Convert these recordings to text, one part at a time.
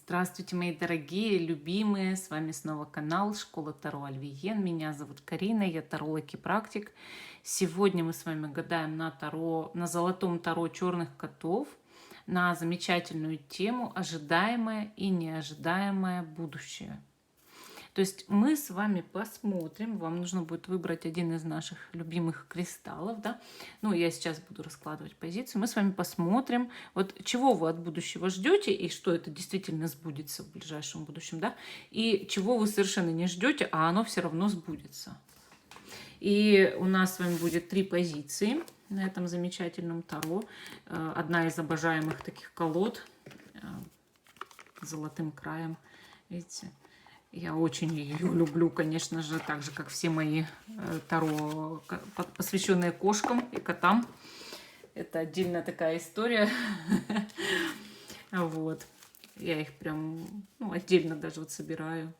Здравствуйте, мои дорогие, любимые! С вами снова канал Школа Таро Альвиен. Меня зовут Карина, я таролог и практик. Сегодня мы с вами гадаем на таро, на золотом таро черных котов, на замечательную тему ожидаемое и неожидаемое будущее. То есть мы с вами посмотрим, вам нужно будет выбрать один из наших любимых кристаллов, да. Ну, я сейчас буду раскладывать позицию. Мы с вами посмотрим, вот чего вы от будущего ждете и что это действительно сбудется в ближайшем будущем, да, и чего вы совершенно не ждете, а оно все равно сбудется. И у нас с вами будет 3 позиции на этом замечательном таро. Одна из обожаемых таких колод с золотым краем, видите. Я очень ее люблю, конечно же, так же, как все мои таро, посвященные кошкам и котам. Это отдельная такая история. Вот. Я их прям, отдельно даже вот собираю.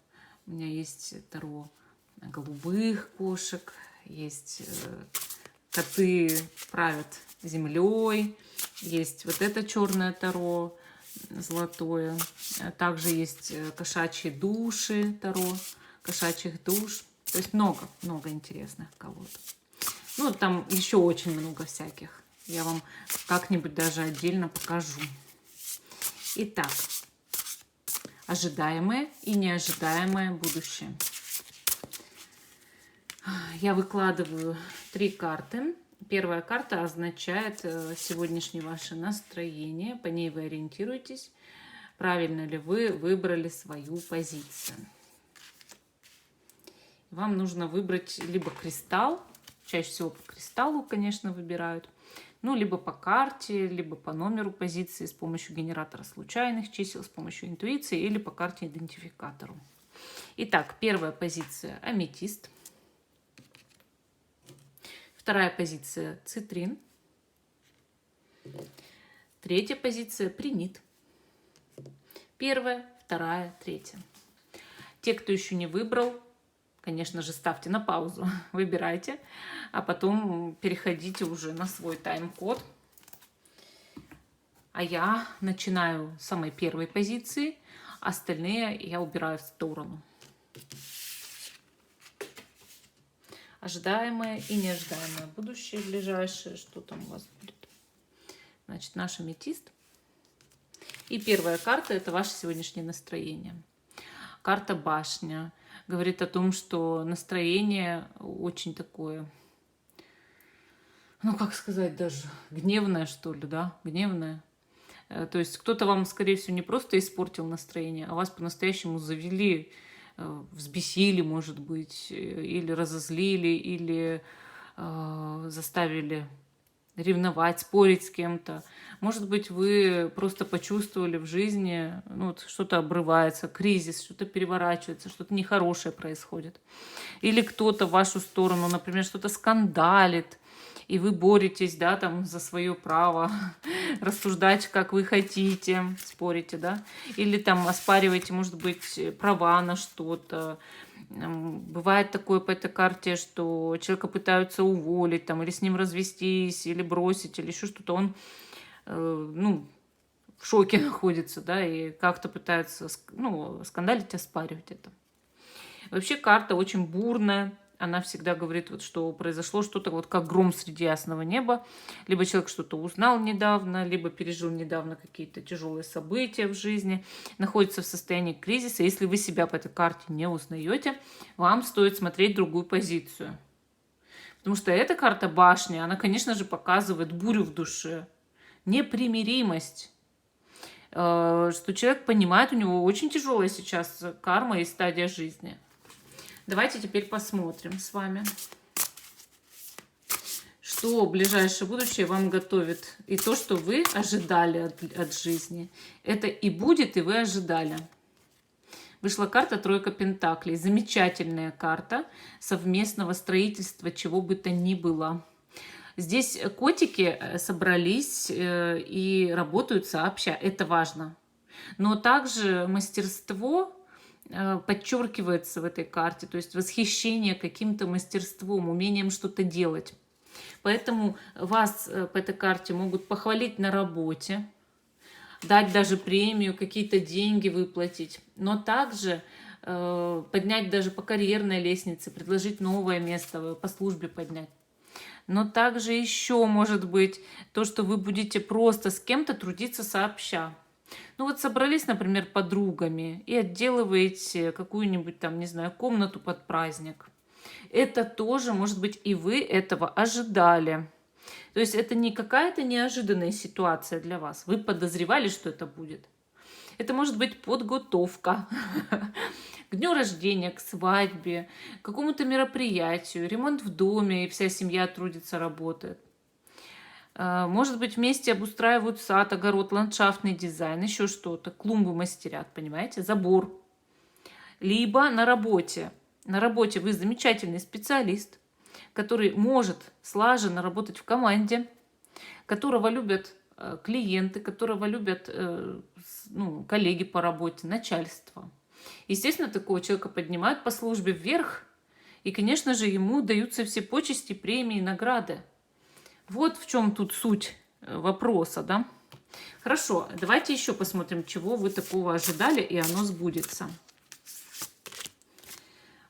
У меня есть таро голубых кошек, есть коты правят землей, есть вот это черное таро, золотое. Также есть кошачьи души, таро кошачьих душ. То есть много интересных колод. Ну, там еще очень много всяких. Я вам как-нибудь даже отдельно покажу. Итак, ожидаемое и неожидаемое будущее. Я выкладываю 3 карты. Первая карта означает сегодняшнее ваше настроение. По ней вы ориентируетесь, правильно ли вы выбрали свою позицию. Вам нужно выбрать либо кристалл, чаще всего по кристаллу, конечно, выбирают, ну, либо по карте, либо по номеру позиции с помощью генератора случайных чисел, с помощью интуиции или по карте-идентификатору. Итак, первая позиция – аметист. Вторая позиция – цитрин. Третья позиция – принит. Первая, вторая, третья. Те, кто еще не выбрал, конечно же, ставьте на паузу, выбирайте, а потом переходите уже на свой тайм-код. А я начинаю с самой первой позиции, остальные я убираю в сторону. Ожидаемое и неожидаемое будущее ближайшее. Что там у вас будет? Значит, наш аметист. И первая карта – это ваше сегодняшнее настроение. Карта башня говорит о том, что настроение очень такое, ну, как сказать, даже гневное, что ли, да? Гневное. То есть кто-то вам, скорее всего, не просто испортил настроение, а вас по-настоящему завели, взбесили, может быть, или разозлили, или заставили ревновать, спорить с кем-то. Может быть, вы просто почувствовали в жизни, ну, вот что-то обрывается, кризис, что-то переворачивается, что-то нехорошее происходит. Или кто-то в вашу сторону, например, что-то скандалит, и вы боретесь, да, там, за свое право рассуждать, как вы хотите, спорите, да, или там оспариваете, может быть, права на что-то. Бывает такое по этой карте, что человека пытаются уволить, там, или с ним развестись, или бросить, или еще что-то. Он, ну, в шоке находится, да, и как-то пытается, ну, скандалить, оспаривать это. Вообще карта очень бурная. Она всегда говорит, вот, что произошло что-то вот как гром среди ясного неба. Либо человек что-то узнал недавно, либо пережил недавно какие-то тяжелые события в жизни, находится в состоянии кризиса. Если вы себя по этой карте не узнаете, вам стоит смотреть другую позицию. Потому что эта карта башни, она, конечно же, показывает бурю в душе, непримиримость. Что человек понимает, у него очень тяжелая сейчас карма и стадия жизни. Давайте теперь посмотрим с вами, что ближайшее будущее вам готовит. И то, что вы ожидали от жизни. Это и будет, и вы ожидали. Вышла карта Тройка Пентаклей. Замечательная карта совместного строительства чего бы то ни было. Здесь котики собрались и работают сообща. Это важно. Но также мастерство подчеркивается в этой карте, то есть восхищение каким-то мастерством, умением что-то делать. Поэтому вас по этой карте могут похвалить на работе, дать даже премию, какие-то деньги выплатить, но также поднять даже по карьерной лестнице, предложить новое место, по службе поднять. Но также еще может быть то, что вы будете просто с кем-то трудиться сообща. Ну вот собрались, например, подругами и отделываете какую-нибудь там, не знаю, комнату под праздник. Это тоже, может быть, и вы этого ожидали. То есть это не какая-то неожиданная ситуация для вас. Вы подозревали, что это будет. Это может быть подготовка к дню рождения, к свадьбе, к какому-то мероприятию, ремонт в доме, и вся семья трудится, работает. Может быть, вместе обустраивают сад, огород, ландшафтный дизайн, еще что-то, клумбу мастерят, понимаете, забор. Либо на работе. На работе вы замечательный специалист, который может слаженно работать в команде, которого любят клиенты, которого любят коллеги по работе, начальство. Естественно, такого человека поднимают по службе вверх, и, конечно же, ему даются все почести, премии, награды. Вот в чем тут суть вопроса, да? Хорошо, давайте еще посмотрим, чего вы такого ожидали, и оно сбудется.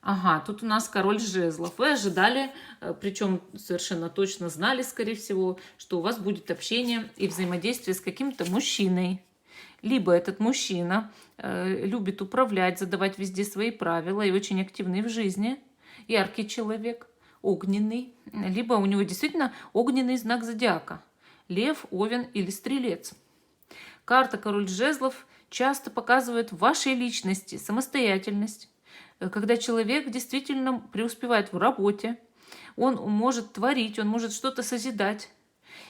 Ага, тут у нас король жезлов. Вы ожидали, причем совершенно точно знали, скорее всего, что у вас будет общение и взаимодействие с каким-то мужчиной. Либо этот мужчина любит управлять, задавать везде свои правила и очень активный в жизни, яркий человек, огненный. Либо у него действительно огненный знак зодиака. Лев, Овен или Стрелец. Карта король жезлов часто показывает в вашей личности самостоятельность. Когда человек действительно преуспевает в работе, он может творить, он может что-то созидать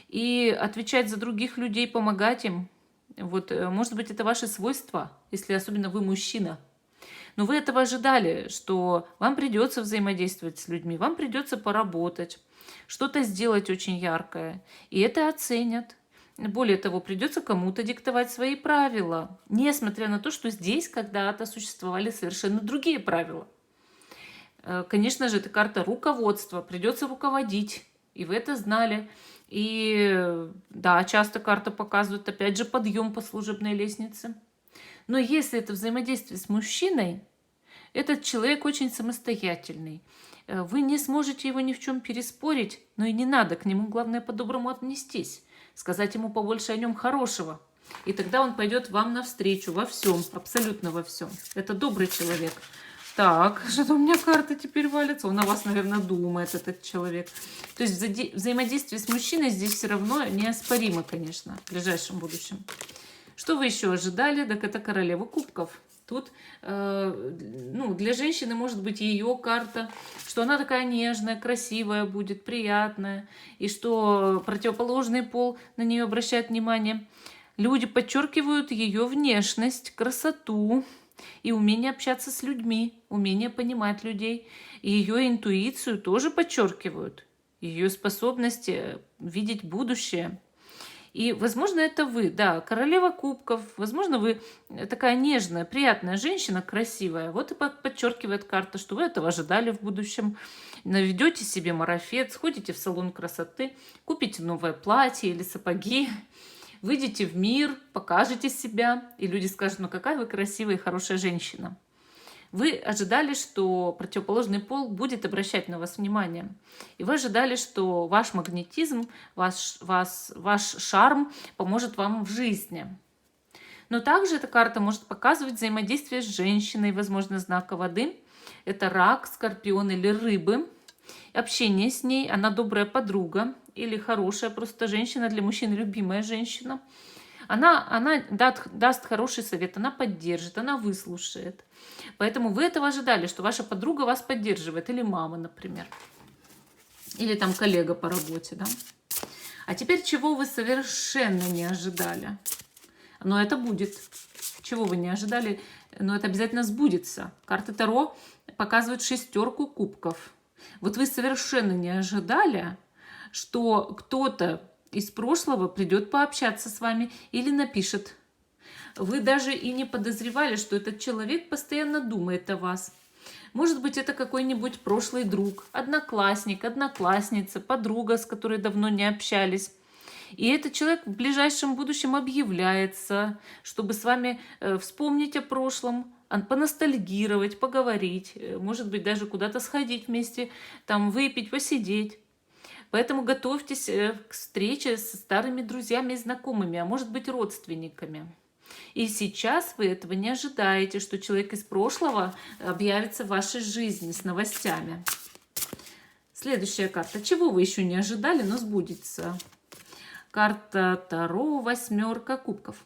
и отвечать за других людей, помогать им. Вот, может быть, это ваши свойства, если особенно вы мужчина. Но вы этого ожидали, что вам придется взаимодействовать с людьми, вам придется поработать, что-то сделать очень яркое, и это оценят. Более того, придется кому-то диктовать свои правила, несмотря на то, что здесь когда-то существовали совершенно другие правила. Конечно же, это карта руководства, придется руководить, и вы это знали. И да, часто карта показывает, опять же, подъем по служебной лестнице. Но если это взаимодействие с мужчиной, этот человек очень самостоятельный. Вы не сможете его ни в чем переспорить, но и не надо к нему, главное, по-доброму отнестись. Сказать ему побольше о нем хорошего. И тогда он пойдет вам навстречу во всем, абсолютно во всем. Это добрый человек. Так, что-то у меня карта теперь валится. Он о вас, наверное, думает, этот человек. То есть взаимодействие с мужчиной здесь все равно неоспоримо, конечно, в ближайшем будущем. Что вы еще ожидали? Так это королева кубков. Тут для женщины может быть ее карта, что она такая нежная, красивая будет, приятная, и что противоположный пол на нее обращает внимание. Люди подчеркивают ее внешность, красоту и умение общаться с людьми, умение понимать людей. И ее интуицию тоже подчеркивают, ее способности видеть будущее. И, возможно, это вы, да, королева кубков, возможно, вы такая нежная, приятная женщина, красивая. Вот и подчеркивает карта, что вы этого ожидали в будущем. Наведете себе марафет, сходите в салон красоты, купите новое платье или сапоги, выйдете в мир, покажете себя, и люди скажут, ну какая вы красивая и хорошая женщина. Вы ожидали, что противоположный пол будет обращать на вас внимание. И вы ожидали, что ваш магнетизм, ваш шарм поможет вам в жизни. Но также эта карта может показывать взаимодействие с женщиной, возможно, знака воды. Это рак, скорпион или рыбы. Общение с ней, она добрая подруга или хорошая просто женщина, для мужчин любимая женщина. Она даст хороший совет, она поддержит, она выслушает. Поэтому вы этого ожидали, что ваша подруга вас поддерживает, или мама, например. Или там коллега по работе, да. А теперь, чего вы совершенно не ожидали? Но это будет. Чего вы не ожидали, но это обязательно сбудется. Карта Таро показывает шестерку кубков. Вот вы совершенно не ожидали, что кто-то из прошлого придет пообщаться с вами или напишет. Вы даже и не подозревали, что этот человек постоянно думает о вас. Может быть, это какой-нибудь прошлый друг, одноклассник, одноклассница, подруга, с которой давно не общались. И этот человек в ближайшем будущем объявляется, чтобы с вами вспомнить о прошлом, поностальгировать, поговорить, может быть, даже куда-то сходить вместе, там выпить, посидеть. Поэтому готовьтесь к встрече со старыми друзьями и знакомыми, а может быть, родственниками. И сейчас вы этого не ожидаете, что человек из прошлого объявится в вашей жизни с новостями. Следующая карта. Чего вы еще не ожидали, но сбудется? Карта Таро, восьмерка кубков.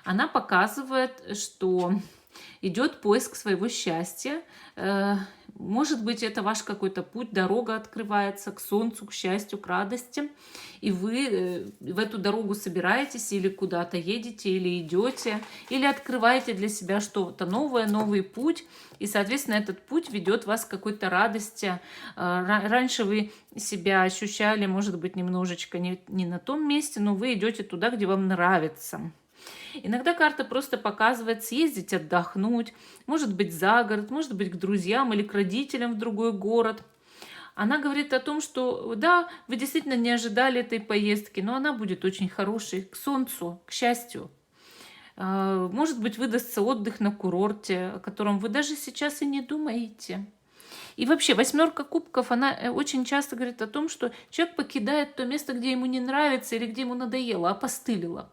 Она показывает, что идет поиск своего счастья. Может быть, это ваш какой-то путь, дорога открывается к солнцу, к счастью, к радости. И вы в эту дорогу собираетесь или куда-то едете, или идете, или открываете для себя что-то новое, новый путь. И, соответственно, этот путь ведет вас к какой-то радости. Раньше вы себя ощущали, может быть, немножечко не на том месте, но вы идете туда, где вам нравится. Иногда карта просто показывает съездить, отдохнуть, может быть, за город, может быть, к друзьям или к родителям в другой город. Она говорит о том, что да, вы действительно не ожидали этой поездки, но она будет очень хорошей, к солнцу, к счастью. Может быть, выдастся отдых на курорте, о котором вы даже сейчас и не думаете. И вообще, восьмерка кубков, она очень часто говорит о том, что человек покидает то место, где ему не нравится или где ему надоело, опостылило.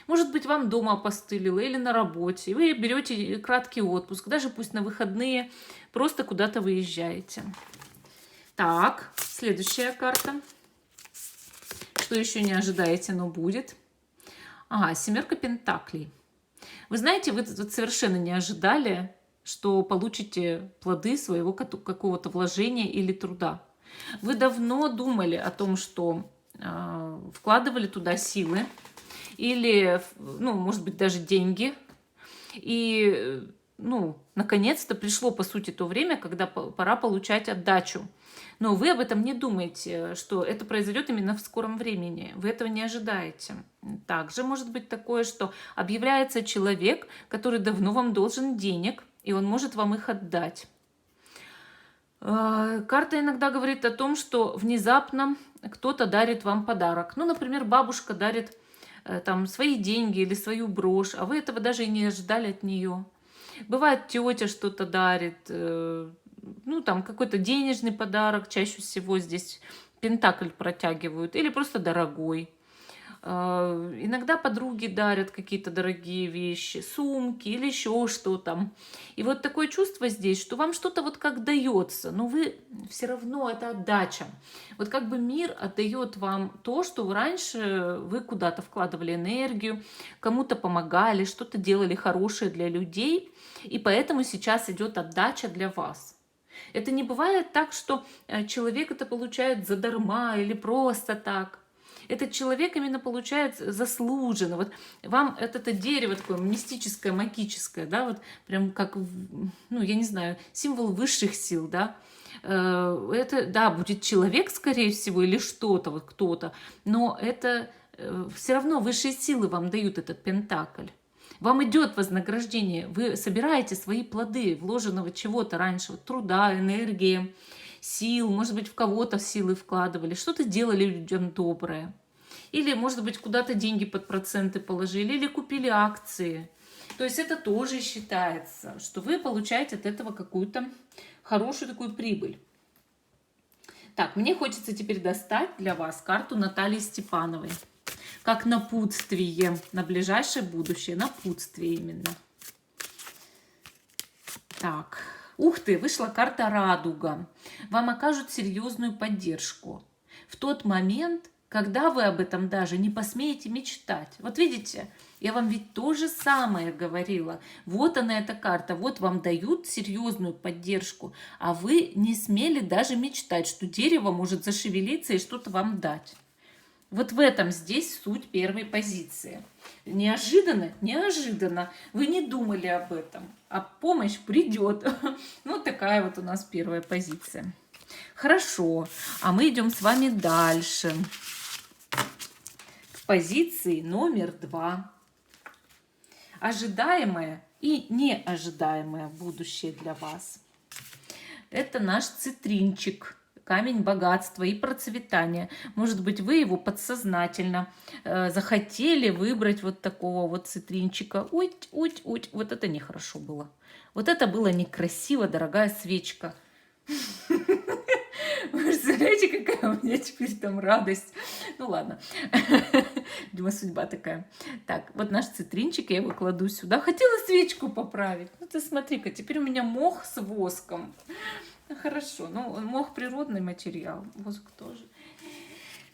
Может быть, вам дома опостылило или на работе. И вы берете краткий отпуск, даже пусть на выходные, просто куда-то выезжаете. Так, следующая карта. Что еще не ожидаете, но будет? Ага, семерка пентаклей. Вы знаете, вы совершенно не ожидали, что получите плоды своего какого-то вложения или труда. Вы давно думали о том, что вкладывали туда силы, или, ну, может быть, даже деньги. И, ну, наконец-то пришло, по сути, то время, когда пора получать отдачу. Но вы об этом не думаете, что это произойдет именно в скором времени. Вы этого не ожидаете. Также может быть такое, что объявляется человек, который давно вам должен денег, и он может вам их отдать. Карта иногда говорит о том, что внезапно кто-то дарит вам подарок. Ну, например, бабушка дарит там свои деньги или свою брошь, а вы этого даже и не ожидали от нее. Бывает, тетя что-то дарит, ну, там какой-то денежный подарок, чаще всего здесь пентакль протягивают, или просто дорогой. Иногда подруги дарят какие-то дорогие вещи, сумки или еще что-то. И вот такое чувство здесь, что вам что-то вот как дается, но вы все равно, это отдача. Вот как бы мир отдает вам то, что раньше вы куда-то вкладывали энергию, кому-то помогали, что-то делали хорошее для людей, и поэтому сейчас идет отдача для вас. Это не бывает так, что человек это получает задарма или просто так. Этот человек именно получает заслуженно. Вот вам это дерево такое мистическое, магическое, да, вот прям как, ну, я не знаю, символ высших сил, да. Это, да, будет человек, скорее всего, или что-то, вот кто-то, но это все равно высшие силы вам дают этот пентакль. Вам идет вознаграждение, вы собираете свои плоды вложенного чего-то раньше, вот труда, энергии, сил, может быть, в кого-то силы вкладывали, что-то делали людям доброе. Или, может быть, куда-то деньги под проценты положили, или купили акции. То есть это тоже считается, что вы получаете от этого какую-то хорошую такую прибыль. Так, мне хочется теперь достать для вас карту Натальи Степановой. Как напутствие на ближайшее будущее. Напутствие именно. Так, ух ты, вышла карта Радуга. Вам окажут серьезную поддержку в тот момент, когда вы об этом даже не посмеете мечтать. Вот видите, я вам ведь то же самое говорила. Вот она, эта карта, вот вам дают серьезную поддержку, а вы не смели даже мечтать, что дерево может зашевелиться и что-то вам дать. Вот в этом здесь суть первой позиции. Неожиданно, неожиданно. Вы не думали об этом, а помощь придет. Ну, такая вот у нас первая позиция. Хорошо, а мы идем с вами дальше. В позиции номер 2. Ожидаемое и неожидаемое будущее для вас. Это наш цитринчик. камень богатства и процветания. Может быть, вы его подсознательно захотели выбрать вот такого вот цитринчика. Уть, вот это нехорошо было. Вот это было некрасиво, дорогая свечка. Вы представляете, какая у меня теперь там радость? Ну ладно, видимо, судьба такая. Так, вот наш цитринчик, я его кладу сюда. Хотела свечку поправить. Ну ты смотри-ка, теперь у меня мох с воском. Ну, хорошо, ну мох природный материал, воск тоже.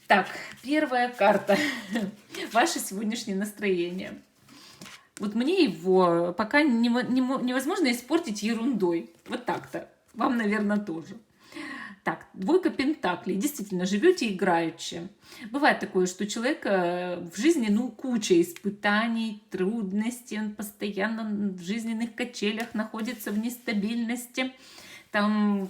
Так, первая карта. Ваше сегодняшнее настроение. Вот мне его пока невозможно испортить ерундой. Вот так-то. Вам, наверное, тоже. Так, двойка пентаклей. Действительно, живете играючи. Бывает такое, что у человека в жизни, куча испытаний, трудностей. Он постоянно в жизненных качелях находится в нестабильности. Там,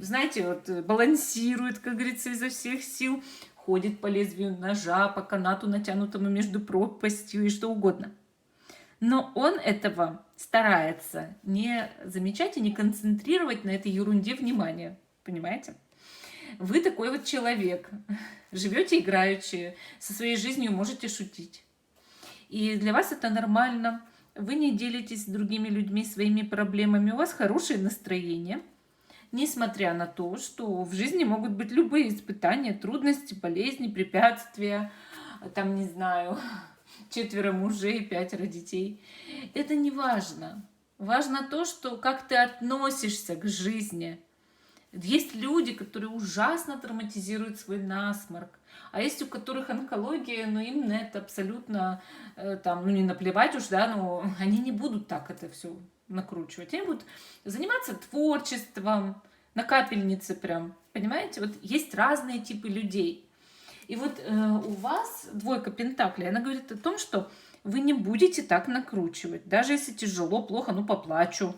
знаете, вот балансирует, как говорится, изо всех сил. Ходит по лезвию ножа, по канату, натянутому между пропастью и что угодно. Но он этого старается не замечать и не концентрировать на этой ерунде внимание. Понимаете? Вы такой вот человек. Живете играючи, со своей жизнью можете шутить. И для вас это нормально. Вы не делитесь с другими людьми своими проблемами. У вас хорошее настроение. Несмотря на то, что в жизни могут быть любые испытания, трудности, болезни, препятствия. Там, не знаю, 4 мужей, 5 детей. Это не важно. Важно то, что как ты относишься к жизни. Есть люди, которые ужасно травматизируют свой насморк, а есть у которых онкология, но им на это абсолютно не наплевать уж, да, но они не будут так это все накручивать. Они будут заниматься творчеством, на капельнице прям, понимаете? Вот есть разные типы людей. И вот у вас двойка пентаклей, она говорит о том, что вы не будете так накручивать. Даже если тяжело, плохо, поплачу.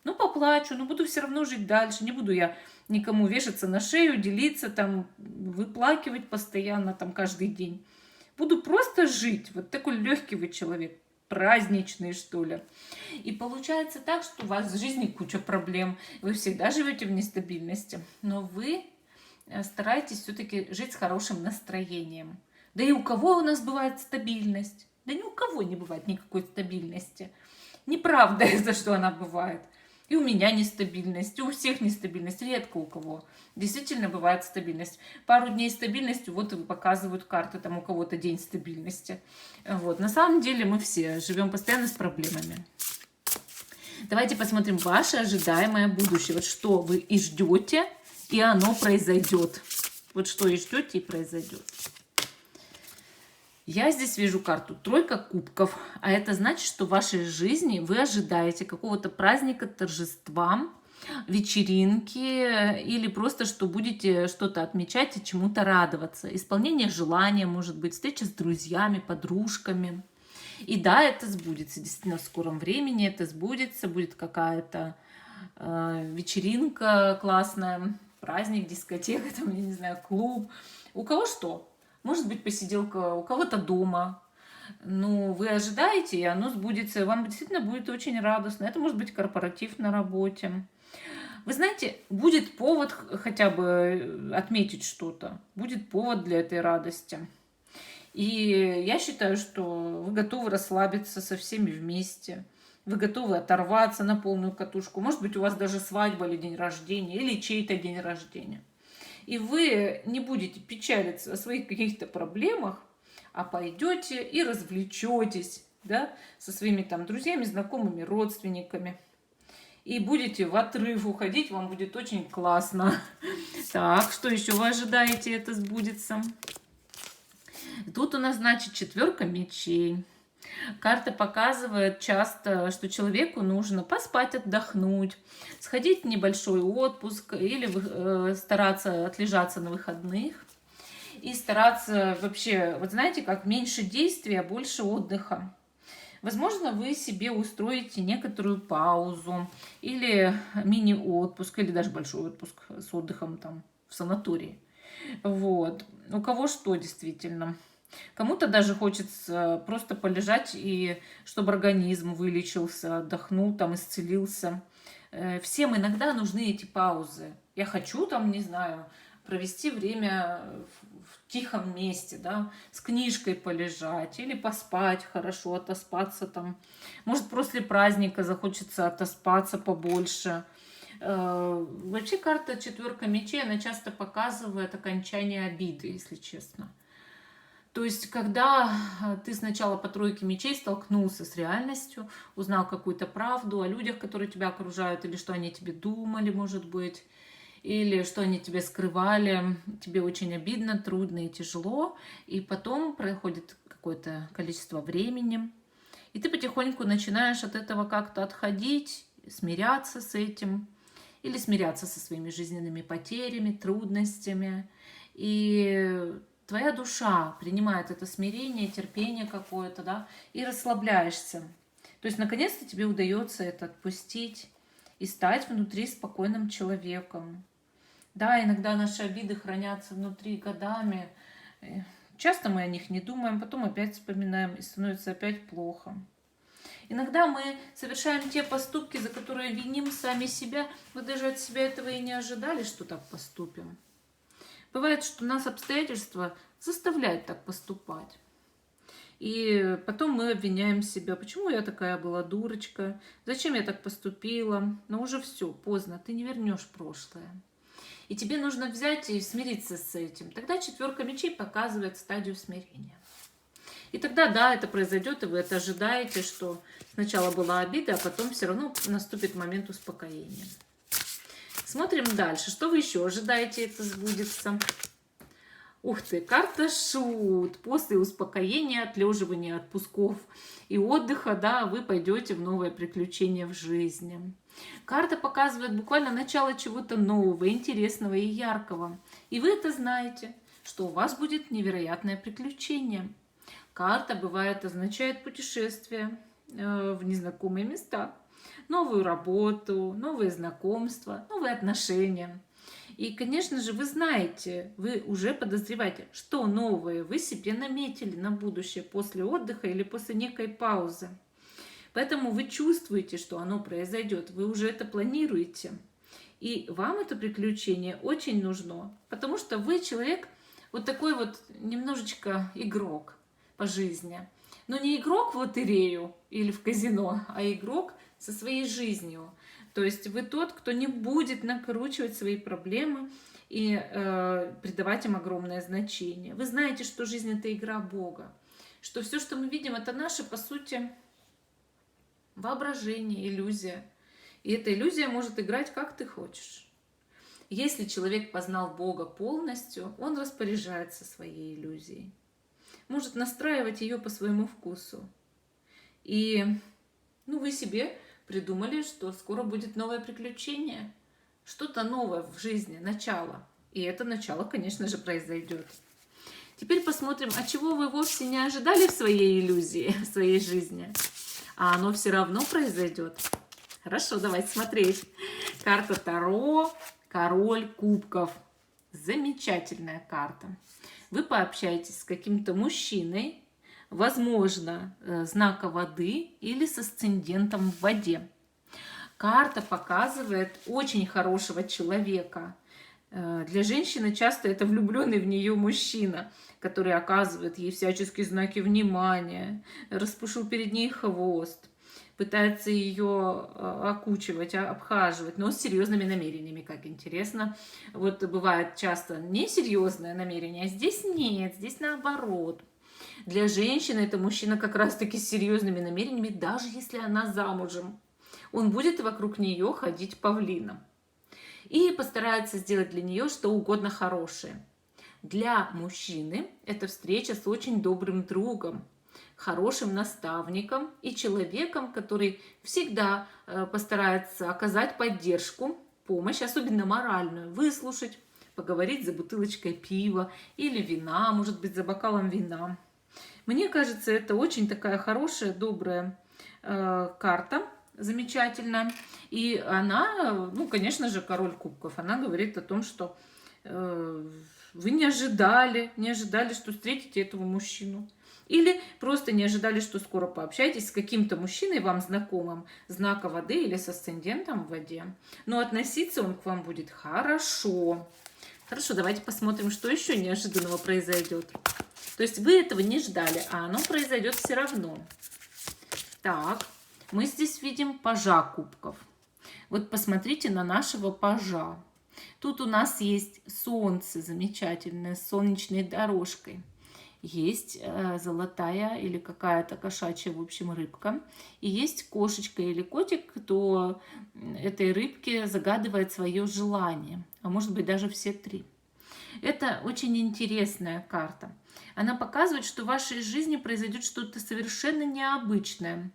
Поплачу, но буду все равно жить дальше. Не буду я никому вешаться на шею, делиться, выплакивать постоянно, каждый день. Буду просто жить. Вот такой легкий вы человек, праздничный, что ли. И получается так, что у вас в жизни куча проблем. Вы всегда живете в нестабильности. Но вы старайтесь все-таки жить с хорошим настроением. Да и у кого у нас бывает стабильность? Да ни у кого не бывает никакой стабильности. Неправда это, что она бывает. И у меня нестабильность, и у всех нестабильность, редко у кого. Действительно бывает стабильность. Пару дней стабильности, вот и показывают карты, там у кого-то день стабильности. Вот. На самом деле мы все живем постоянно с проблемами. Давайте посмотрим ваше ожидаемое будущее. Вот что вы и ждете, и оно произойдет. Вот что и ждете, и произойдет. Я здесь вижу карту тройка кубков, а это значит, что в вашей жизни вы ожидаете какого-то праздника, торжества, вечеринки или просто, что будете что-то отмечать и чему-то радоваться. Исполнение желания, может быть, встреча с друзьями, подружками. И да, это сбудется, действительно, в скором времени это сбудется, будет какая-то вечеринка классная, праздник, дискотека, я не знаю, клуб. У кого что? Может быть, посиделка у кого-то дома. Вы ожидаете, и оно сбудется. И вам действительно будет очень радостно. Это может быть корпоратив на работе. Вы знаете, будет повод хотя бы отметить что-то. Будет повод для этой радости. И я считаю, что вы готовы расслабиться со всеми вместе. Вы готовы оторваться на полную катушку. Может быть, у вас даже свадьба или день рождения, или чей-то день рождения. И вы не будете печалиться о своих каких-то проблемах, а пойдете и развлечетесь, да, со своими друзьями, знакомыми, родственниками. И будете в отрыв уходить, вам будет очень классно. Так, что еще вы ожидаете, это сбудется? Тут у нас, значит, 4 мечей. Карта показывает часто, что человеку нужно поспать, отдохнуть, сходить в небольшой отпуск или стараться отлежаться на выходных. И стараться вообще, вот знаете, как меньше действия, а больше отдыха. Возможно, вы себе устроите некоторую паузу или мини-отпуск, или даже большой отпуск с отдыхом в санатории. Вот. У кого что действительно. Кому-то даже хочется просто полежать, и чтобы организм вылечился, отдохнул, исцелился. Всем иногда нужны эти паузы. Я хочу, не знаю, провести время в тихом месте, да, с книжкой полежать или поспать хорошо, отоспаться там. Может, после праздника захочется отоспаться побольше. Вообще карта четверка мечей, она часто показывает окончание обиды, если честно. То есть, когда ты сначала по тройке мечей столкнулся с реальностью, узнал какую-то правду о людях, которые тебя окружают, или что они тебе думали, может быть, или что они тебе скрывали, тебе очень обидно, трудно и тяжело, и потом проходит какое-то количество времени, и ты потихоньку начинаешь от этого как-то отходить, смиряться с этим, или смиряться со своими жизненными потерями, трудностями, и твоя душа принимает это смирение, терпение какое-то, да, и расслабляешься. То есть, наконец-то тебе удается это отпустить и стать внутри спокойным человеком. Да, иногда наши обиды хранятся внутри годами. Часто мы о них не думаем, потом опять вспоминаем, и становится опять плохо. Иногда мы совершаем те поступки, за которые виним сами себя. Мы даже от себя этого и не ожидали, что так поступим. Бывает, что нас обстоятельства заставляют так поступать. И потом мы обвиняем себя. Почему я такая была дурочка? Зачем я так поступила? Но уже все, поздно, ты не вернешь прошлое. И тебе нужно взять и смириться с этим. Тогда четверка мечей показывает стадию смирения. И тогда, да, это произойдет, и вы это ожидаете, что сначала была обида, а потом все равно наступит момент успокоения. Смотрим дальше. Что вы еще ожидаете, это сбудется? Ух ты, карта Шут. После успокоения, отлеживания, отпусков и отдыха, да, вы пойдете в новое приключение в жизни. Карта показывает буквально начало чего-то нового, интересного и яркого. И вы это знаете, что у вас будет невероятное приключение. Карта, бывает, означает путешествие в незнакомые места, новую работу, новые знакомства, новые отношения. И, конечно же, вы знаете, вы уже подозреваете, что новое вы себе наметили на будущее после отдыха или после некой паузы. Поэтому вы чувствуете, что оно произойдет, вы уже это планируете. И вам это приключение очень нужно, потому что вы человек вот такой вот немножечко игрок по жизни. Но не игрок в лотерею или в казино, а игрок со своей жизнью. То есть вы тот, кто не будет накручивать свои проблемы и придавать им огромное значение. Вы знаете, что жизнь — это игра Бога, что все, что мы видим, это наше, по сути, воображение, иллюзия. И эта иллюзия может играть, как ты хочешь. Если человек познал Бога полностью, он распоряжается своей иллюзией, может настраивать ее по своему вкусу. И вы себе придумали, что скоро будет новое приключение, что-то новое в жизни, начало. И это начало, конечно же, произойдет. Теперь посмотрим, а чего вы вовсе не ожидали в своей иллюзии, в своей жизни. А оно все равно произойдет. Хорошо, давайте смотреть. Карта Таро, король кубков. Замечательная карта. Вы пообщаетесь с каким-то мужчиной, возможно, знака воды или с асцендентом в воде. Карта показывает очень хорошего человека. Для женщины часто это влюбленный в нее мужчина, который оказывает ей всяческие знаки внимания, распушил перед ней хвост, пытается ее окучивать, обхаживать, но с серьезными намерениями, как интересно. Вот бывает часто несерьезное намерение, а здесь нет, здесь наоборот. Для женщины это мужчина как раз-таки с серьезными намерениями, даже если она замужем. Он будет вокруг нее ходить павлином и постарается сделать для нее что угодно хорошее. Для мужчины это встреча с очень добрым другом, хорошим наставником и человеком, который всегда постарается оказать поддержку, помощь, особенно моральную, выслушать, поговорить за бутылочкой пива или вина, может быть, за бокалом вина. Мне кажется, это очень такая хорошая, добрая карта, замечательная. И она, конечно же, король кубков, она говорит о том, что вы не ожидали, что встретите этого мужчину. Или просто не ожидали, что скоро пообщаетесь с каким-то мужчиной, вам знакомым, знака воды или с асцендентом в воде. Но относиться он к вам будет хорошо. Хорошо, давайте посмотрим, что еще неожиданного произойдет. То есть вы этого не ждали, а оно произойдет все равно. Так, мы здесь видим пажа кубков. Вот посмотрите на нашего пажа. Тут у нас есть солнце замечательное с солнечной дорожкой. Есть золотая или какая-то кошачья, в общем, рыбка. И есть кошечка или котик, кто этой рыбке загадывает свое желание. А может быть, даже все три. Это очень интересная карта. Она показывает, что в вашей жизни произойдет что-то совершенно необычное.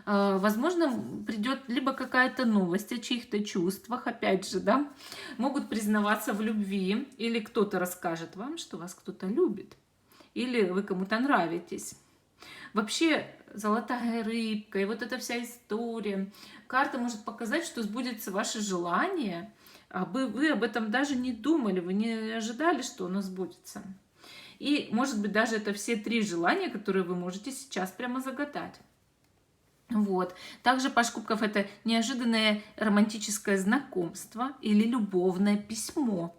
Возможно, придет либо какая-то новость о чьих-то чувствах, опять же, да, могут признаваться в любви, или кто-то расскажет вам, что вас кто-то любит, или вы кому-то нравитесь. Вообще, золотая рыбка и вот эта вся история. Карта может показать, что сбудется ваше желание, а вы об этом даже не думали, вы не ожидали, что оно сбудется. И, может быть, даже это все три желания, которые вы можете сейчас прямо загадать. Вот. Также паж кубков — это неожиданное романтическое знакомство или любовное письмо.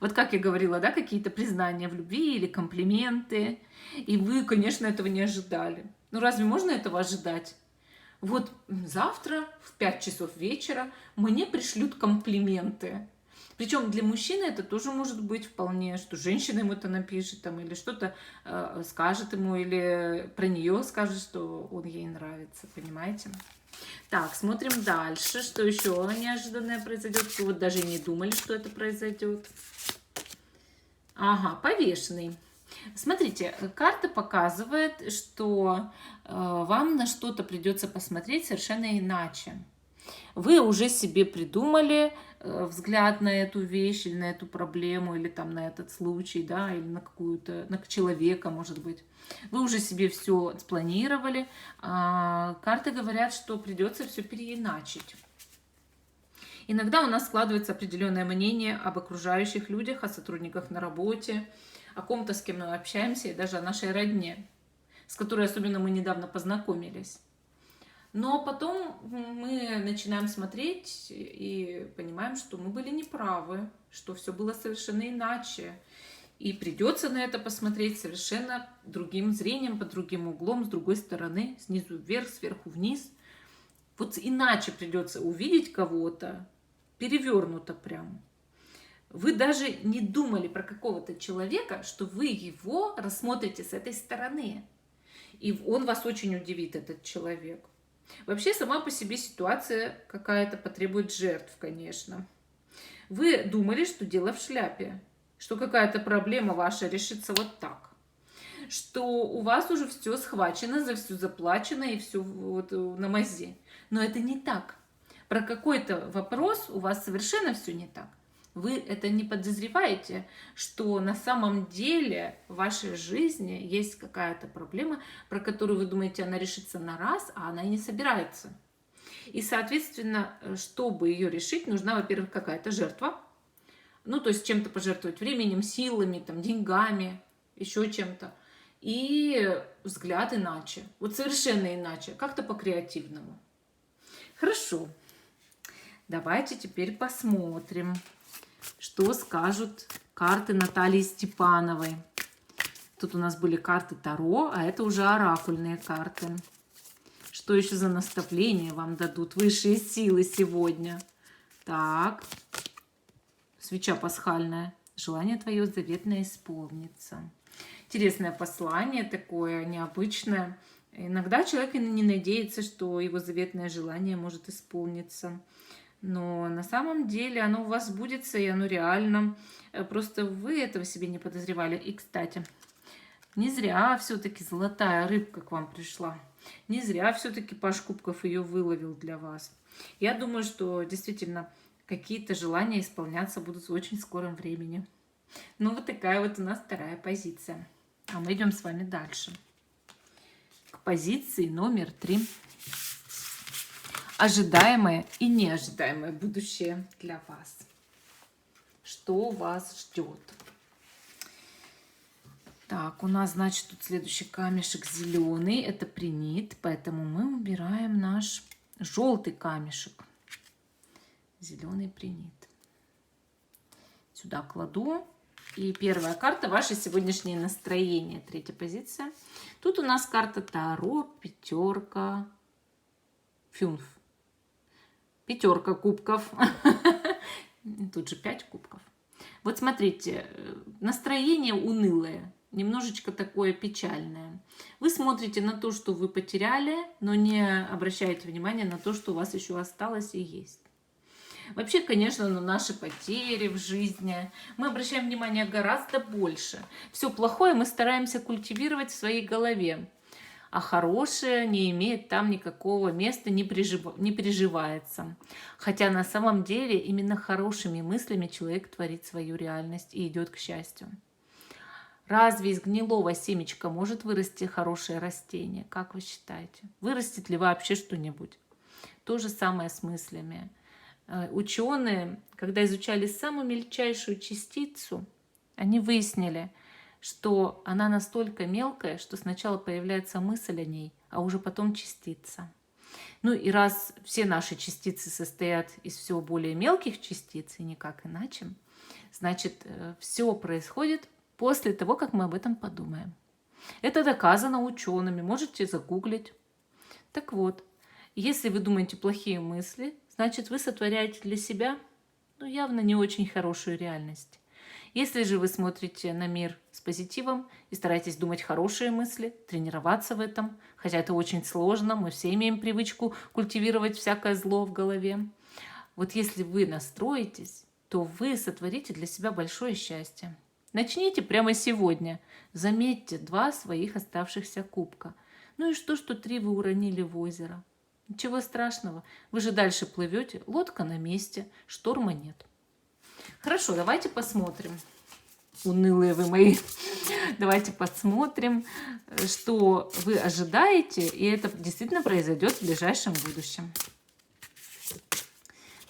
Вот как я говорила, да, какие-то признания в любви или комплименты. И вы, конечно, этого не ожидали. Ну разве можно этого ожидать? Вот завтра в 5 часов вечера мне пришлют комплименты. Причем для мужчины это тоже может быть вполне, что женщина ему это напишет, там, или что-то скажет ему, или про нее скажет, что он ей нравится, понимаете? Так, смотрим дальше, что еще неожиданное произойдет. Вы вот даже и не думали, что это произойдет. Ага, повешенный. Смотрите, карта показывает, что вам на что-то придется посмотреть совершенно иначе. Вы уже себе придумали взгляд на эту вещь, или на эту проблему, или там на этот случай, да, или на какую-то, на человека, может быть. Вы уже себе все спланировали. Карты говорят, что придется все переиначить. Иногда у нас складывается определенное мнение об окружающих людях, о сотрудниках на работе, о ком-то, с кем мы общаемся, и даже о нашей родне, с которой особенно мы недавно познакомились. Но потом мы начинаем смотреть и понимаем, что мы были неправы, что все было совершенно иначе. И придется на это посмотреть совершенно другим зрением, под другим углом, с другой стороны, снизу вверх, сверху вниз. Вот иначе придется увидеть кого-то, перевернуто прям. Вы даже не думали про какого-то человека, что вы его рассмотрите с этой стороны. И он вас очень удивит, этот человек. Вообще, сама по себе ситуация какая-то потребует жертв, конечно. Вы думали, что дело в шляпе, что какая-то проблема ваша решится вот так, что у вас уже все схвачено, за все заплачено и все вот на мази. Но это не так. Про какой-то вопрос у вас совершенно все не так. Вы это не подозреваете, что на самом деле в вашей жизни есть какая-то проблема, про которую вы думаете, она решится на раз, а она и не собирается. И, соответственно, чтобы ее решить, нужна, во-первых, какая-то жертва. Ну, то есть чем-то пожертвовать временем, силами, там, деньгами, еще чем-то. И взгляд иначе. Вот совершенно иначе, как-то по-креативному. Хорошо. Давайте теперь посмотрим, что скажут карты Натальи Степановой. Тут у нас были карты Таро, а это уже оракульные карты. Что еще за наставления вам дадут высшие силы сегодня? Так, свеча пасхальная. Желание твое заветное исполнится. Интересное послание такое, необычное. Иногда человек не надеется, что его заветное желание может исполниться. Но на самом деле оно у вас сбудется, и оно реально. Просто вы этого себе не подозревали. И, кстати, не зря все-таки золотая рыбка к вам пришла. Не зря все-таки паж кубков ее выловил для вас. Я думаю, что действительно какие-то желания исполняться будут в очень скором времени. Ну, вот такая вот у нас вторая позиция. А мы идем с вами дальше. К позиции номер 3. Ожидаемое и неожидаемое будущее для вас. Что вас ждет? Так, у нас, значит, тут следующий камешек зеленый. Это принит, поэтому мы убираем наш желтый камешек. Зеленый принит. Сюда кладу. И первая карта — ваше сегодняшнее настроение. Третья позиция. Тут у нас карта Таро, пятерка. Фюнф. Пятерка кубков. Тут же 5 кубков. Вот смотрите, настроение унылое, немножечко такое печальное. Вы смотрите на то, что вы потеряли, но не обращаете внимания на то, что у вас еще осталось и есть. Вообще, конечно, на наши потери в жизни мы обращаем внимание гораздо больше. Все плохое мы стараемся культивировать в своей голове, а хорошее не имеет там никакого места, не приживается. Хотя на самом деле именно хорошими мыслями человек творит свою реальность и идет к счастью. Разве из гнилого семечка может вырасти хорошее растение? Как вы считаете? Вырастет ли вообще что-нибудь? То же самое с мыслями. Ученые, когда изучали самую мельчайшую частицу, они выяснили, что она настолько мелкая, что сначала появляется мысль о ней, а уже потом частица. Ну и раз все наши частицы состоят из всего более мелких частиц, и никак иначе, значит, все происходит после того, как мы об этом подумаем. Это доказано учеными, можете загуглить. Так вот, если вы думаете плохие мысли, значит, вы сотворяете для себя, явно не очень хорошую реальность. Если же вы смотрите на мир с позитивом и стараетесь думать хорошие мысли, тренироваться в этом, хотя это очень сложно, мы все имеем привычку культивировать всякое зло в голове. Вот если вы настроитесь, то вы сотворите для себя большое счастье. Начните прямо сегодня. Заметьте 2 своих оставшихся кубка. Ну и что 3 вы уронили в озеро? Ничего страшного. Вы же дальше плывете, лодка на месте, шторма нет. Хорошо, давайте посмотрим. Унылые вы мои. Давайте посмотрим, что вы ожидаете, и это действительно произойдет в ближайшем будущем.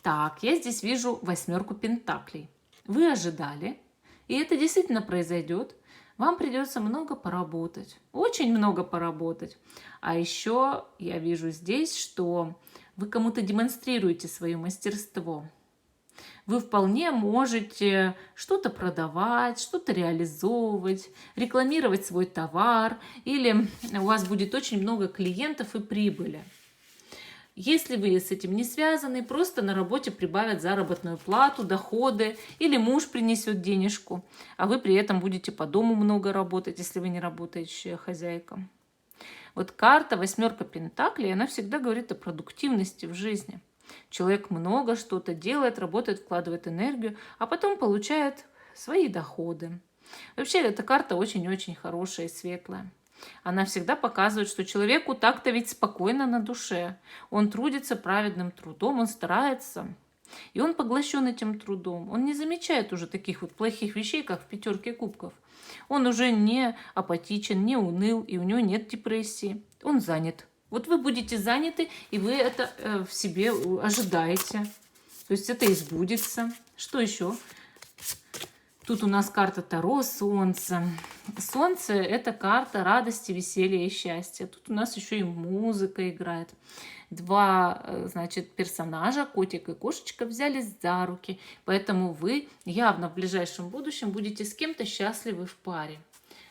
Так, я здесь вижу 8 пентаклей. Вы ожидали, и это действительно произойдет. Вам придется много поработать, очень много поработать. А еще я вижу здесь, что вы кому-то демонстрируете свое мастерство. Вы вполне можете что-то продавать, что-то реализовывать, рекламировать свой товар, или у вас будет очень много клиентов и прибыли. Если вы с этим не связаны, просто на работе прибавят заработную плату, доходы, или муж принесет денежку, а вы при этом будете по дому много работать, если вы не работающая хозяйка. Вот карта 8 пентаклей, она всегда говорит о продуктивности в жизни. Человек много что-то делает, работает, вкладывает энергию, а потом получает свои доходы. Вообще, эта карта очень-очень хорошая и светлая. Она всегда показывает, что человеку так-то ведь спокойно на душе. Он трудится праведным трудом, он старается. И он поглощен этим трудом. Он не замечает уже таких вот плохих вещей, как в 5 кубков. Он уже не апатичен, не уныл, и у него нет депрессии. Он занят. Вот вы будете заняты, и вы это в себе ожидаете. То есть это и сбудется. Что еще? Тут у нас карта Таро, Солнце. Солнце – это карта радости, веселья и счастья. Тут у нас еще и музыка играет. 2, значит, персонажа, котик и кошечка, взялись за руки. Поэтому вы явно в ближайшем будущем будете с кем-то счастливы в паре.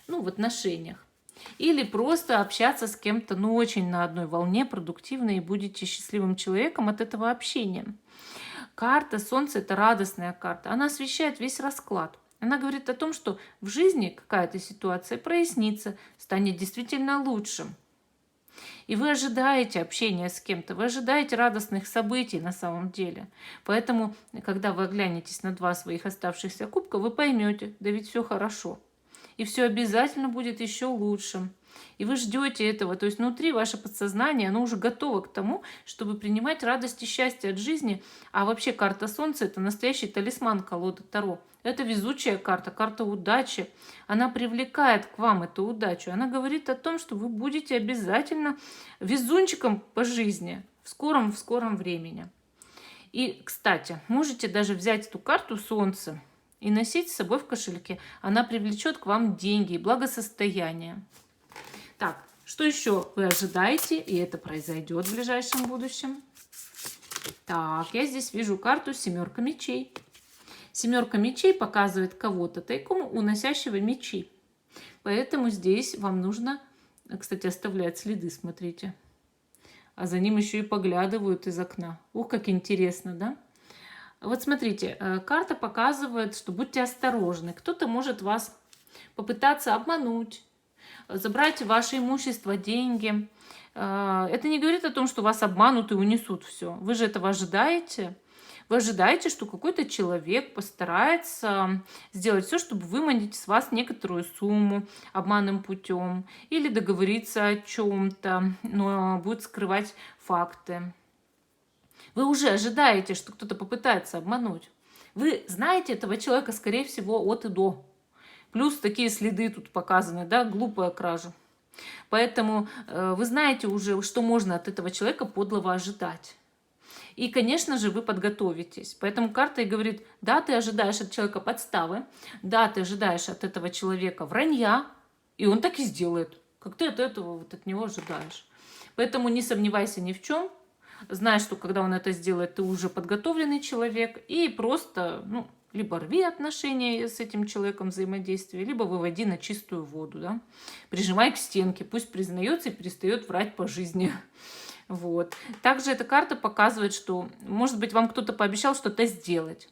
Ну, в отношениях. Или просто общаться с кем-то, очень на одной волне, продуктивно, и будете счастливым человеком от этого общения. Карта Солнца – это радостная карта. Она освещает весь расклад. Она говорит о том, что в жизни какая-то ситуация прояснится, станет действительно лучше. И вы ожидаете общения с кем-то, вы ожидаете радостных событий на самом деле. Поэтому, когда вы оглянетесь на 2 своих оставшихся кубка, вы поймете, да ведь все хорошо. И все обязательно будет еще лучше. И вы ждете этого. То есть внутри ваше подсознание, оно уже готово к тому, чтобы принимать радость и счастье от жизни. А вообще карта Солнца – это настоящий талисман колоды Таро. Это везучая карта, карта удачи. Она привлекает к вам эту удачу. Она говорит о том, что вы будете обязательно везунчиком по жизни в скором времени. И, кстати, можете даже взять эту карту Солнца и носить с собой в кошельке. Она привлечет к вам деньги и благосостояние. Так, что еще вы ожидаете, и это произойдет в ближайшем будущем? Так, я здесь вижу карту 7 мечей. Семерка мечей показывает кого-то тайком уносящего мечи. Поэтому здесь вам нужно, кстати, оставлять следы, смотрите. А за ним еще и поглядывают из окна. Ух, как интересно, да? Вот смотрите, карта показывает, что будьте осторожны. Кто-то может вас попытаться обмануть, забрать ваше имущество, деньги. Это не говорит о том, что вас обманут и унесут все. Вы же этого ожидаете. Вы ожидаете, что какой-то человек постарается сделать все, чтобы выманить с вас некоторую сумму обманным путем или договориться о чем-то, но будет скрывать факты. Вы уже ожидаете, что кто-то попытается обмануть. Вы знаете этого человека, скорее всего, от и до. Плюс такие следы тут показаны, да, глупая кража. Поэтому вы знаете уже, что можно от этого человека подлого ожидать. И, конечно же, вы подготовитесь. Поэтому карта и говорит, да, ты ожидаешь от человека подставы, да, ты ожидаешь от этого человека вранья, и он так и сделает, как ты от этого, вот от него ожидаешь. Поэтому не сомневайся ни в чем, знай, что когда он это сделает, ты уже подготовленный человек, и просто, либо рви отношения с этим человеком, взаимодействие, либо выводи на чистую воду, да, прижимай к стенке, пусть признается и перестает врать по жизни. Вот. Также эта карта показывает, что, может быть, вам кто-то пообещал что-то сделать,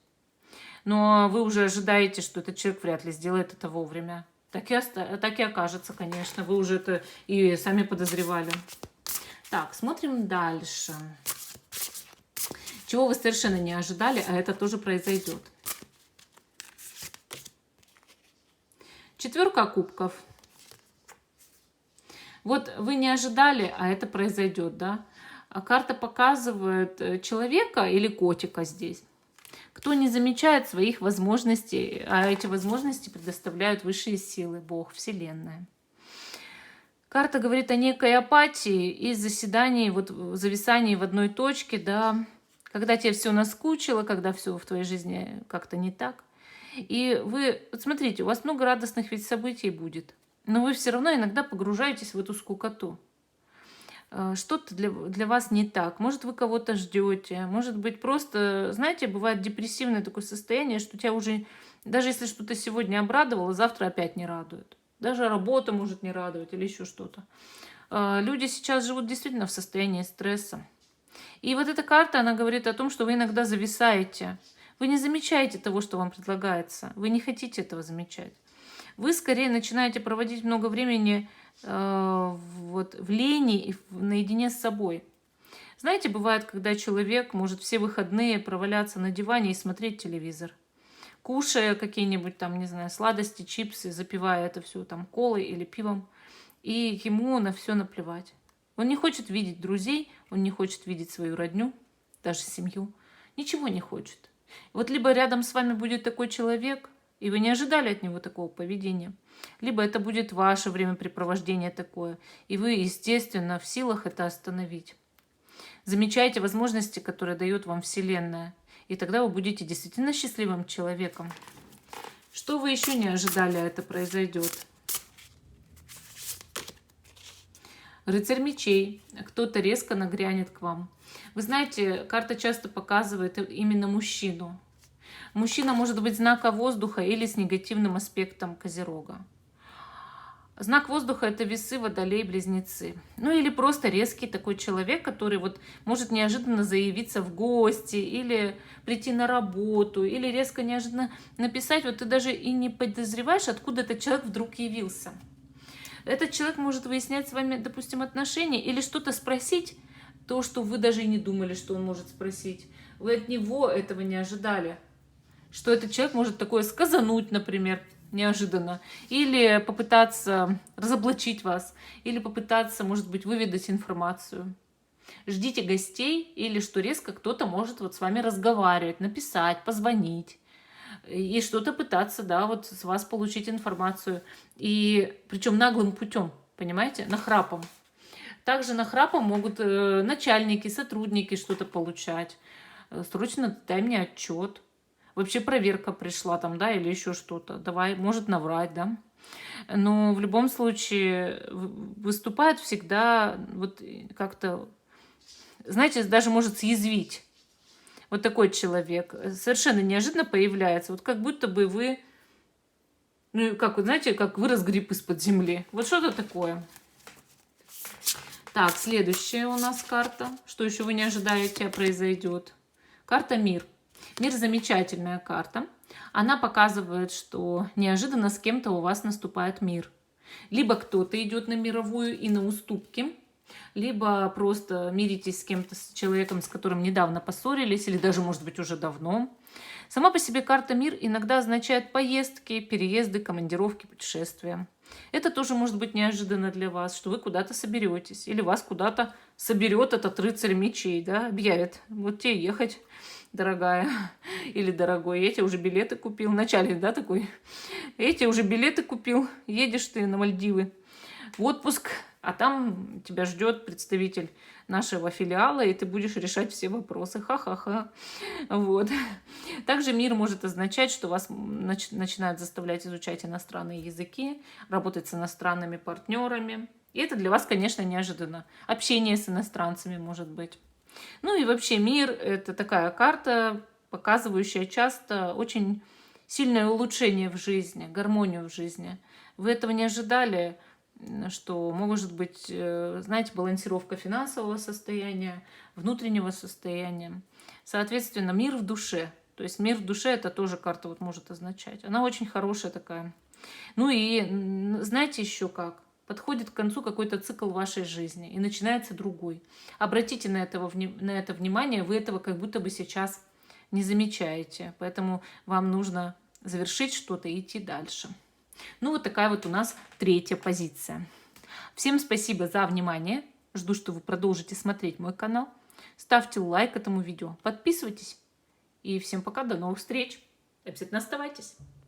но вы уже ожидаете, что этот человек вряд ли сделает это вовремя. Так и окажется, конечно. Вы уже это и сами подозревали. Так, смотрим дальше. Чего вы совершенно не ожидали, а это тоже произойдет. Четверка кубков. Вот вы не ожидали, а это произойдет, да? А карта показывает человека или котика здесь, кто не замечает своих возможностей, а эти возможности предоставляют высшие силы, Бог, Вселенная. Карта говорит о некой апатии и заседании, вот зависании в одной точке, да, когда тебе все наскучило, когда все в твоей жизни как-то не так. И вы, вот смотрите, у вас много радостных ведь событий будет, но вы все равно иногда погружаетесь в эту скукоту. Что-то для вас не так. Может, вы кого-то ждете, может быть, просто, знаете, бывает депрессивное такое состояние, что тебя уже, даже если что-то сегодня обрадовало, завтра опять не радует. Даже работа может не радовать или еще что-то. Люди сейчас живут действительно в состоянии стресса. И вот эта карта, она говорит о том, что вы иногда зависаете. Вы не замечаете того, что вам предлагается. Вы не хотите этого замечать. Вы скорее начинаете проводить много времени вот в лени и наедине с собой. Знаете, бывает, когда человек может все выходные проваляться на диване и смотреть телевизор, кушая какие-нибудь там, не знаю, сладости, чипсы, запивая это все там колой или пивом, и ему на все наплевать. Он не хочет видеть друзей, он не хочет видеть свою родню, даже семью, ничего не хочет. Вот либо рядом с вами будет такой человек, и вы не ожидали от него такого поведения, либо это будет ваше времяпрепровождение такое, и вы, естественно, в силах это остановить. Замечайте возможности, которые дает вам Вселенная, и тогда вы будете действительно счастливым человеком. Что вы еще не ожидали, а это произойдет? Рыцарь мечей. Кто-то резко нагрянет к вам. Вы знаете, карта часто показывает именно мужчину. Мужчина может быть знака воздуха или с негативным аспектом Козерога. Знак воздуха — это весы, водолей, близнецы. Ну или просто резкий такой человек, который вот может неожиданно заявиться в гости или прийти на работу, или резко неожиданно написать. Вот ты даже и не подозреваешь, откуда этот человек вдруг явился. Этот человек может выяснять с вами, допустим, отношения или что-то спросить, то, что вы даже и не думали, что он может спросить. Вы от него этого не ожидали. Что этот человек может такое сказануть, например, неожиданно, или попытаться разоблачить вас, или попытаться, может быть, выведать информацию. Ждите гостей, или что резко кто-то может вот с вами разговаривать, написать, позвонить, и что-то пытаться, да, вот с вас получить информацию, и причем наглым путем, понимаете, нахрапом. Также нахрапом могут начальники, сотрудники что-то получать. Срочно дай мне отчет. Вообще проверка пришла там, да, или еще что-то. Давай, может наврать, да. Но в любом случае выступает всегда вот как-то, знаете, даже может съязвить. Вот такой человек совершенно неожиданно появляется. Вот как будто бы вы, ну, как, вот знаете, как вырос гриб из-под земли. Вот что-то такое. Так, следующая у нас карта. Что еще вы не ожидаете, произойдет? Карта «Мир». Мир — замечательная карта. Она показывает, что неожиданно с кем-то у вас наступает мир. Либо кто-то идет на мировую и на уступки, либо просто миритесь с кем-то, с человеком, с которым недавно поссорились, или даже, может быть, уже давно. Сама по себе карта «Мир» иногда означает поездки, переезды, командировки, путешествия. Это тоже может быть неожиданно для вас, что вы куда-то соберетесь, или вас куда-то соберет этот рыцарь мечей, да, объявит: вот тебе ехать, дорогая, или дорогой, я тебе уже билеты купил. Вначале, да, такой: я тебе уже билеты купил, едешь ты на Мальдивы в отпуск, а там тебя ждет представитель нашего филиала, и ты будешь решать все вопросы. Ха-ха-ха. Вот. Также мир может означать, что вас начинают заставлять изучать иностранные языки, работать с иностранными партнерами. И это для вас, конечно, неожиданно. Общение с иностранцами может быть. Ну и вообще мир — это такая карта, показывающая часто очень сильное улучшение в жизни, гармонию в жизни. Вы этого не ожидали, что может быть, знаете, балансировка финансового состояния, внутреннего состояния. Соответственно, мир в душе. То есть мир в душе — это тоже карта вот может означать. Она очень хорошая такая. Ну и знаете еще как? Подходит к концу какой-то цикл вашей жизни, и начинается другой. Обратите на это внимание, вы этого как будто бы сейчас не замечаете. Поэтому вам нужно завершить что-то и идти дальше. Ну, вот такая вот у нас третья позиция. Всем спасибо за внимание. Жду, что вы продолжите смотреть мой канал. Ставьте лайк этому видео, подписывайтесь. И всем пока, до новых встреч. Обязательно оставайтесь.